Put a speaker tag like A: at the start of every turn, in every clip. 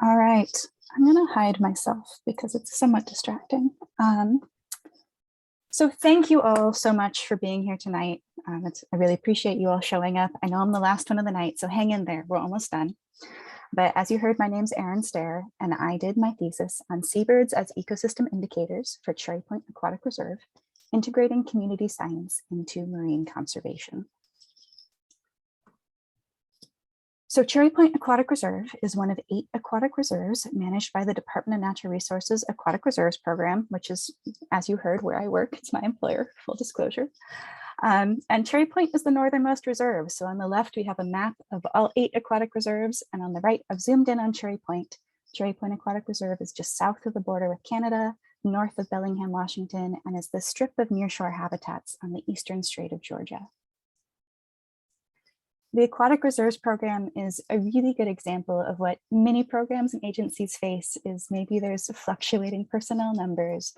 A: All right, I'm going to hide myself because it's somewhat distracting. So thank you all so much for being here tonight. I really appreciate you all showing up. I know I'm the last one of the night, so hang in there. We're almost done. But as you heard, my name's Erin Stehr, and I did my thesis on seabirds as ecosystem indicators for Cherry Point Aquatic Reserve, integrating community science into marine conservation. So Cherry Point Aquatic Reserve is one of 8 aquatic reserves managed by the Department of Natural Resources Aquatic Reserves Program, which is, as you heard, where I work. It's my employer, full disclosure. And Cherry Point is the northernmost reserve. So on the left, we have a map of all 8 aquatic reserves. And on the right, I've zoomed in on Cherry Point. Cherry Point Aquatic Reserve is just south of the border with Canada, north of Bellingham, Washington, and is the strip of nearshore habitats on the eastern Strait of Georgia. The Aquatic Reserves Program is a really good example of what many programs and agencies face is maybe there's fluctuating personnel numbers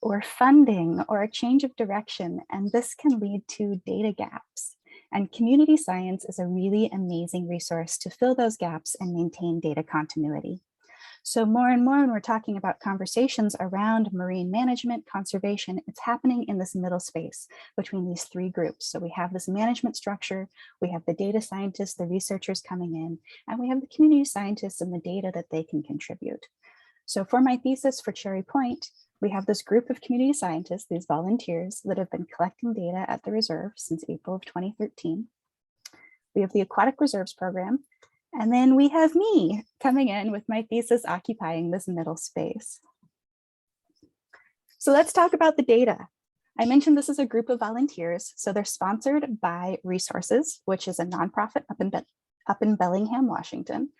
A: or funding or a change of direction, and this can lead to data gaps. And community science is a really amazing resource to fill those gaps and maintain data continuity. So more and more when we're talking about conversations around marine management, conservation, it's happening in this middle space between these 3 groups. So we have this management structure, we have the data scientists, the researchers coming in, and we have the community scientists and the data that they can contribute. So for my thesis for Cherry Point, we have this group of community scientists, these volunteers that have been collecting data at the reserve since April of 2013. We have the Aquatic Reserves Program. And then we have me coming in with my thesis occupying this middle space. So let's talk about the data. I mentioned this is a group of volunteers. So they're sponsored by Resources, which is a nonprofit up in Bellingham, Washington.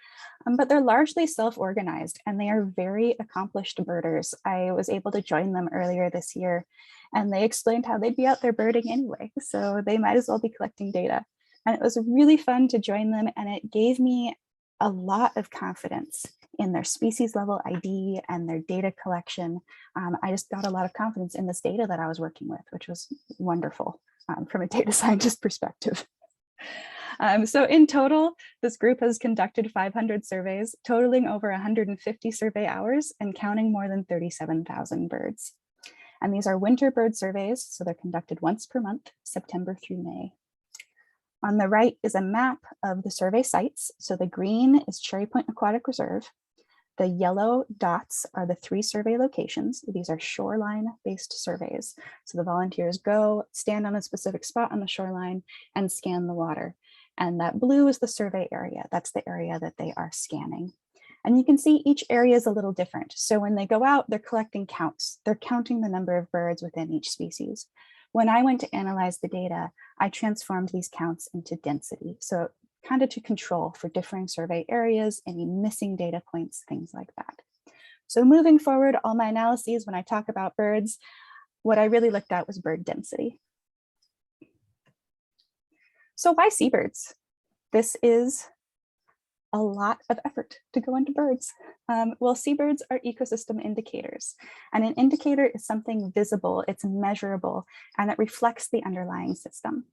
A: But they're largely self-organized and they are very accomplished birders. I was able to join them earlier this year and they explained how they'd be out there birding anyway. So they might as well be collecting data. And it was really fun to join them, and it gave me a lot of confidence in their species level ID and their data collection. I just got a lot of confidence in this data that I was working with, which was wonderful from a data scientist perspective. So in total, this group has conducted 500 surveys, totaling over 150 survey hours and counting more than 37,000 birds. And these are winter bird surveys, so they're conducted once per month, September through May. On the right is a map of the survey sites. So the green is Cherry Point Aquatic Reserve. The yellow dots are the 3 survey locations. These are shoreline-based surveys. So the volunteers go, stand on a specific spot on the shoreline and scan the water. And that blue is the survey area. That's the area that they are scanning. And you can see each area is a little different. So when they go out, they're collecting counts. They're counting the number of birds within each species. When I went to analyze the data, I transformed these counts into density. So kind of to control for differing survey areas, any missing data points, things like that. So moving forward, all my analyses, when I talk about birds, what I really looked at was bird density. So why seabirds? This is a lot of effort to go into birds. Well, seabirds are ecosystem indicators, and an indicator is something visible, it's measurable, and it reflects the underlying system.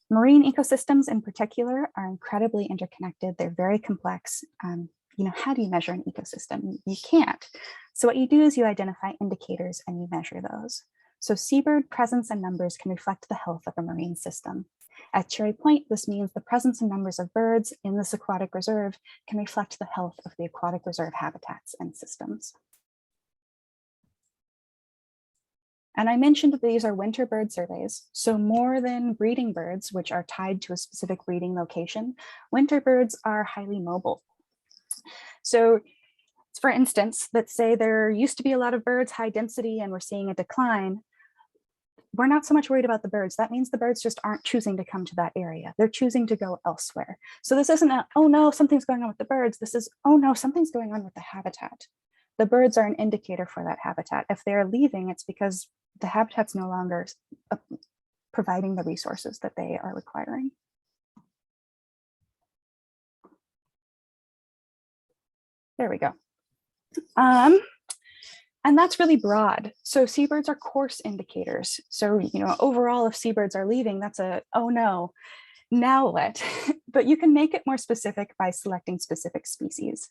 A: Marine ecosystems in particular are incredibly interconnected. They're very complex. How do you measure an ecosystem? You can't. So what you do is you identify indicators and you measure those. So seabird presence and numbers can reflect the health of a marine system. At Cherry Point, this means the presence and numbers of birds in this aquatic reserve can reflect the health of the aquatic reserve habitats and systems. And I mentioned that these are winter bird surveys. So more than breeding birds, which are tied to a specific breeding location, winter birds are highly mobile. So for instance, let's say there used to be a lot of birds, high density, and we're seeing a decline. We're not so much worried about the birds. That means the birds just aren't choosing to come to that area. They're choosing to go elsewhere. So this isn't a, oh no, something's going on with the birds. This is, oh no, something's going on with the habitat. The birds are an indicator for that habitat. If they're leaving, it's because the habitat's no longer providing the resources that they are requiring. There we go. And that's really broad. So seabirds are course indicators. So, overall, if seabirds are leaving, that's a, oh no, now what? But you can make it more specific by selecting specific species.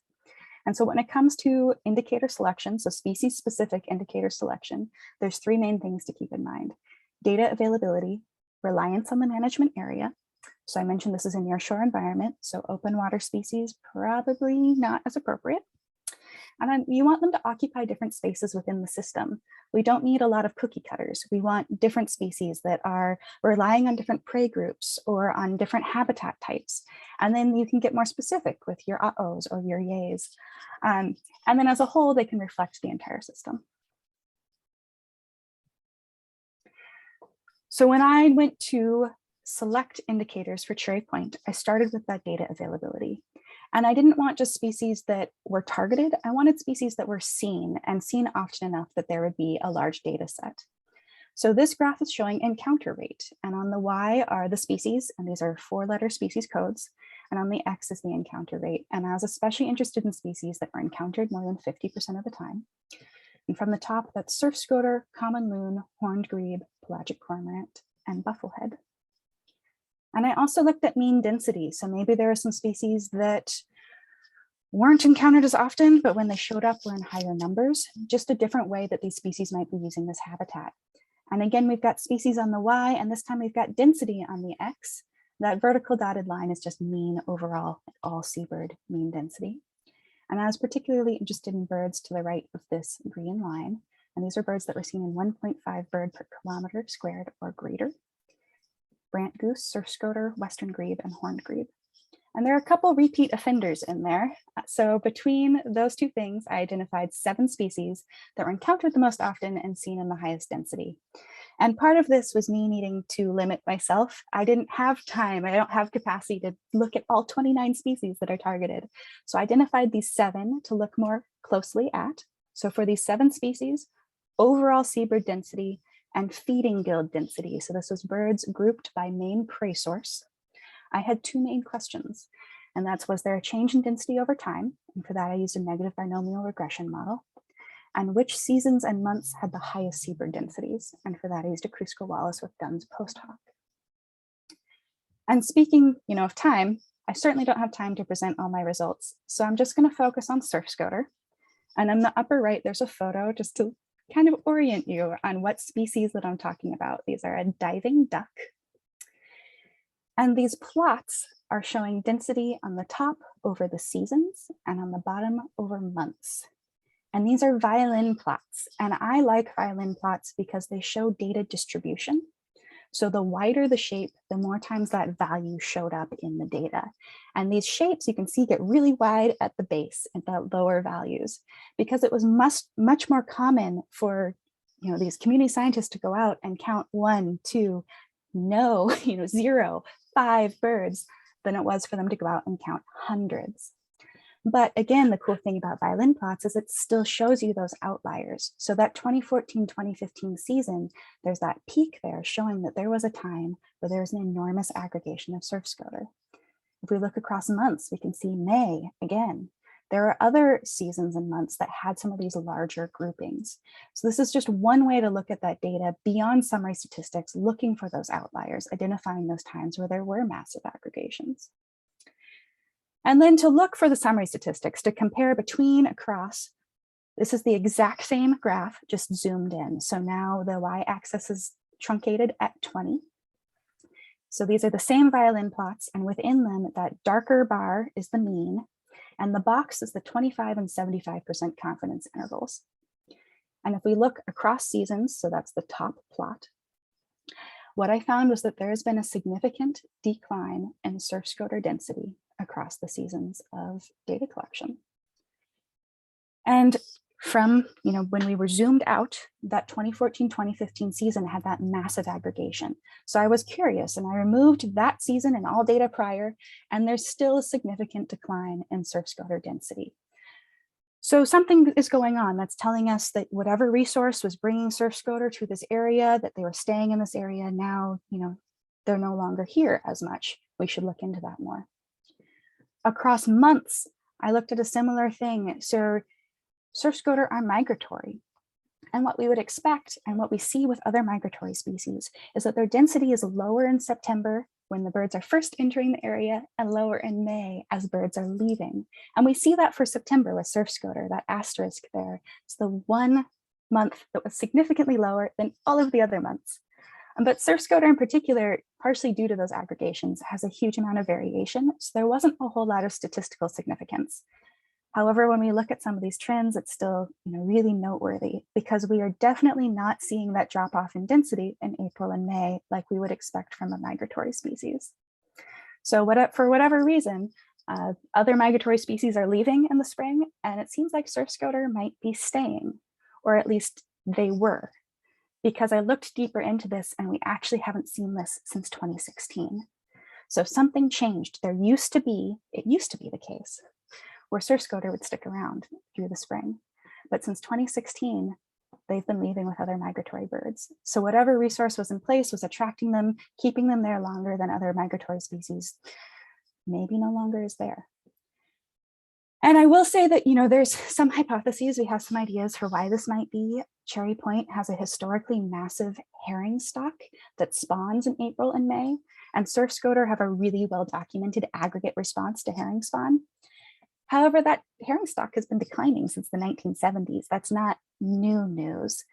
A: And so when it comes to indicator selection, so species-specific indicator selection, there's three main things to keep in mind: data availability, reliance on the management area. So I mentioned this is a nearshore environment, so open water species probably not as appropriate. And you want them to occupy different spaces within the system. We don't need a lot of cookie cutters. We want different species that are relying on different prey groups or on different habitat types. And then you can get more specific with your uh-ohs or your yays. And then as a whole, they can reflect the entire system. So when I went to select indicators for Cherry Point, I started with that data availability. And I didn't want just species that were targeted. I wanted species that were seen and seen often enough that there would be a large data set. So this graph is showing encounter rate. And on the Y are the species, and these are 4-letter species codes. And on the X is the encounter rate. And I was especially interested in species that were encountered more than 50% of the time. And from the top, that's surf scoter, common loon, horned grebe, pelagic cormorant, and bufflehead. And I also looked at mean density. So maybe there are some species that weren't encountered as often, but when they showed up were in higher numbers, just a different way that these species might be using this habitat. And again, we've got species on the Y, and this time we've got density on the X. That vertical dotted line is just mean overall, all seabird mean density. And I was particularly interested in birds to the right of this green line. And these are birds that were seen in 1.5 bird per kilometer squared or greater: brant goose, surf scoter, western grebe, and horned grebe. And there are a couple repeat offenders in there. So between those two things, I identified 7 species that were encountered the most often and seen in the highest density. And part of this was me needing to limit myself. I didn't have time, I don't have capacity to look at all 29 species that are targeted. So I identified these 7 to look more closely at. So for these 7 species, overall seabird density and feeding guild density. So this was birds grouped by main prey source. I had 2 main questions, and that's, was there a change in density over time? And for that, I used a negative binomial regression model. And which seasons and months had the highest seabird densities? And for that, I used a Kruskal-Wallis with Dunn's post hoc. And speaking, of time, I certainly don't have time to present all my results. So I'm just going to focus on surf scoter. And on the upper right, there's a photo just to kind of orient you on what species that I'm talking about. These are a diving duck. And these plots are showing density on the top over the seasons and on the bottom over months. And these are violin plots. And I like violin plots because they show data distribution. So the wider the shape, the more times that value showed up in the data. And these shapes you can see get really wide at the base at the lower values, because it was much more common for these community scientists to go out and count 1, 2, 0, 5 birds than it was for them to go out and count hundreds. But again, the cool thing about violin plots is it still shows you those outliers. So that 2014-2015 season, there's that peak there showing that there was a time where there was an enormous aggregation of surf scoter. If we look across months, we can see May again. There are other seasons and months that had some of these larger groupings. So this is just one way to look at that data beyond summary statistics, looking for those outliers, identifying those times where there were massive aggregations. And then to look for the summary statistics, to compare between, across, this is the exact same graph, just zoomed in. So now the y-axis is truncated at 20. So these are the same violin plots, and within them, that darker bar is the mean, and the box is the 25 and 75% confidence intervals. And if we look across seasons, so that's the top plot, what I found was that there has been a significant decline in surf scoter density across the seasons of data collection. And from, when we were zoomed out, that 2014-2015 season had that massive aggregation. So I was curious and I removed that season and all data prior, and there's still a significant decline in surf scoter density. So something is going on that's telling us that whatever resource was bringing surf scoter to this area, that they were staying in this area, now, they're no longer here as much. We should look into that more. Across months, I looked at a similar thing. So surf scoter are migratory. And what we would expect and what we see with other migratory species is that their density is lower in September when the birds are first entering the area, and lower in May as birds are leaving. And we see that for September with surf scoter, that asterisk there. It's the one month that was significantly lower than all of the other months. But surf scoter in particular, partially due to those aggregations, has a huge amount of variation. So there wasn't a whole lot of statistical significance. However, when we look at some of these trends, it's still really noteworthy because we are definitely not seeing that drop off in density in April and May like we would expect from a migratory species. So for whatever reason, other migratory species are leaving in the spring, and it seems like surf scoter might be staying, or at least they were, because I looked deeper into this and we actually haven't seen this since 2016. So something changed. It used to be the case where surf scoter would stick around through the spring. But since 2016, they've been leaving with other migratory birds. So whatever resource was in place was attracting them, keeping them there longer than other migratory species, maybe no longer is there. And I will say that, there's some hypotheses, we have some ideas for why this might be. Cherry Point has a historically massive herring stock that spawns in April and May, and surf scoter have a really well-documented aggregate response to herring spawn. However, that herring stock has been declining since the 1970s. That's not new news.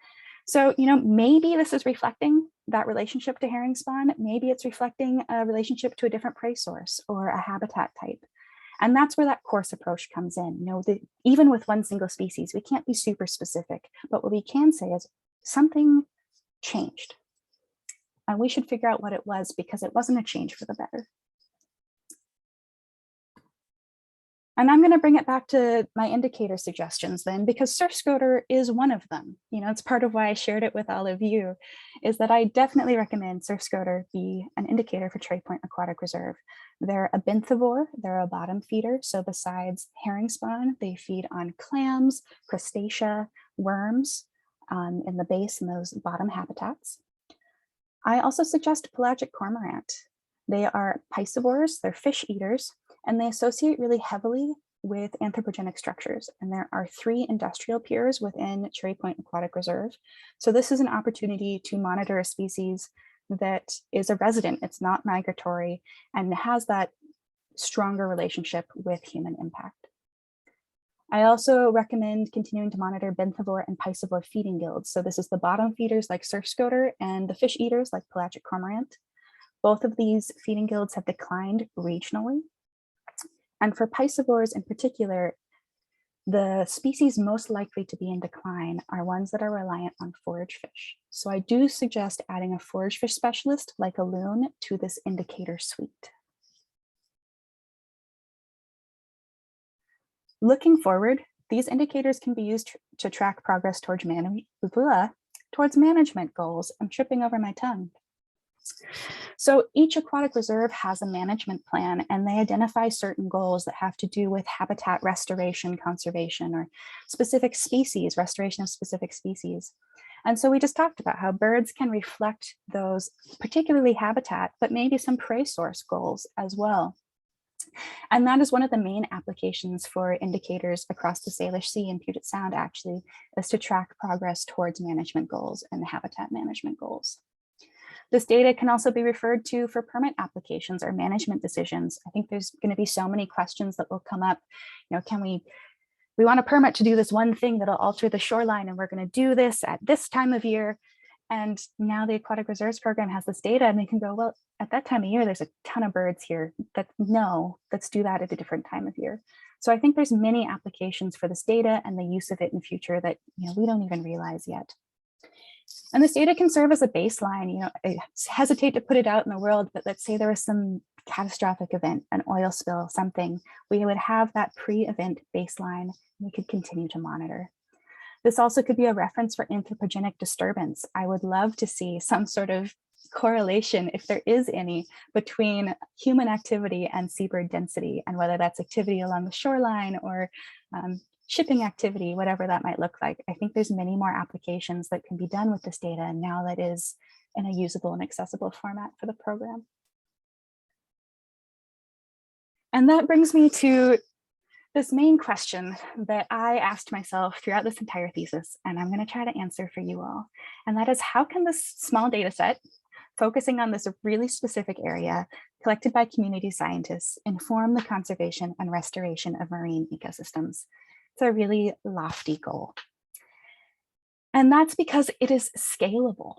A: So, maybe this is reflecting that relationship to herring spawn. Maybe it's reflecting a relationship to a different prey source or a habitat type. And that's where that coarse approach comes in. Even with one single species, we can't be super specific, but what we can say is something changed. And we should figure out what it was, because it wasn't a change for the better. And I'm going to bring it back to my indicator suggestions then, because surf scoter is one of them. It's part of why I shared it with all of you, is that I definitely recommend surf scoter be an indicator for Cherry Point Aquatic Reserve. They're a benthivore, they're a bottom feeder. So besides herring spawn, they feed on clams, crustacea, worms in the base in those bottom habitats. I also suggest pelagic cormorant. They are piscivores, they're fish eaters, and they associate really heavily with anthropogenic structures. And there are 3 industrial piers within Cherry Point Aquatic Reserve. So this is an opportunity to monitor a species that is a resident, it's not migratory, and has that stronger relationship with human impact. I also recommend continuing to monitor benthivore and piscivore feeding guilds. So this is the bottom feeders like surf scoter and the fish eaters like pelagic cormorant. Both of these feeding guilds have declined regionally. And for piscivores in particular, the species most likely to be in decline are ones that are reliant on forage fish. So I do suggest adding a forage fish specialist like a loon to this indicator suite. Looking forward, these indicators can be used to track progress towards management goals. I'm tripping over my tongue. So each aquatic reserve has a management plan, and they identify certain goals that have to do with habitat restoration, conservation, or specific species, restoration of specific species. And so we just talked about how birds can reflect those, particularly habitat, but maybe some prey source goals as well. And that is one of the main applications for indicators across the Salish Sea and Puget Sound, actually, is to track progress towards management goals and habitat management goals. This data can also be referred to for permit applications or management decisions. I think there's going to be so many questions that will come up. Can we want a permit to do this one thing that'll alter the shoreline, and we're going to do this at this time of year. And now the Aquatic Reserves Program has this data, and they can go, well, at that time of year, there's a ton of birds here. Let's do that at a different time of year. So I think there's many applications for this data and the use of it in future that we don't even realize yet. And this data can serve as a baseline. I hesitate to put it out in the world, but let's say there was some catastrophic event, an oil spill, something, we would have that pre-event baseline, and we could continue to monitor. This also could be a reference for anthropogenic disturbance. I would love to see some sort of correlation, if there is any, between human activity and seabird density, and whether that's activity along the shoreline or shipping activity, whatever that might look like. I think there's many more applications that can be done with this data now that is in a usable and accessible format for the program. And that brings me to this main question that I asked myself throughout this entire thesis, and I'm going to try to answer for you all. And that is, how can this small data set focusing on this really specific area collected by community scientists, inform the conservation and restoration of marine ecosystems. It's a really lofty goal. And that's because it is scalable.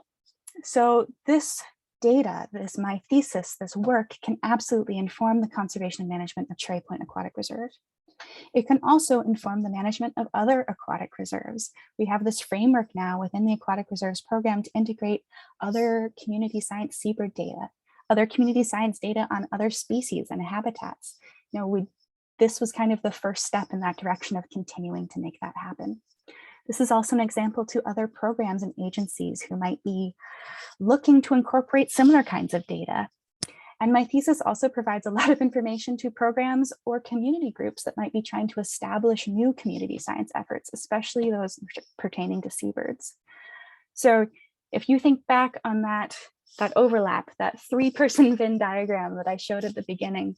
A: So this data, my thesis, this work can absolutely inform the conservation and management of Cherry Point Aquatic Reserve. It can also inform the management of other aquatic reserves. We have this framework now within the Aquatic Reserves program to integrate other community science seabird data, other community science data on other species and habitats. This was kind of the first step in that direction of continuing to make that happen. This is also an example to other programs and agencies who might be looking to incorporate similar kinds of data. And my thesis also provides a lot of information to programs or community groups that might be trying to establish new community science efforts, especially those pertaining to seabirds. So if you think back on that overlap, that 3-person Venn diagram that I showed at the beginning,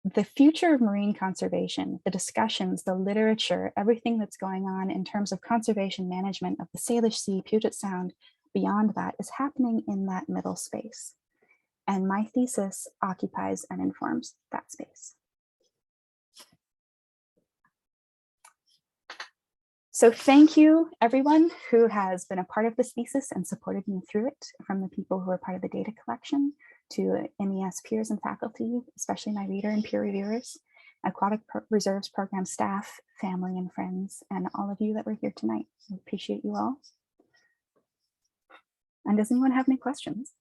A: the future of marine conservation, the discussions, the literature, everything that's going on in terms of conservation management of the Salish Sea, Puget Sound, beyond that is happening in that middle space. And my thesis occupies and informs that space. So thank you, everyone who has been a part of this thesis and supported me through it, from the people who are part of the data collection to MES peers and faculty, especially my reader and peer reviewers, Aquatic Reserves program staff, family and friends, and all of you that were here tonight. I appreciate you all. And does anyone have any questions?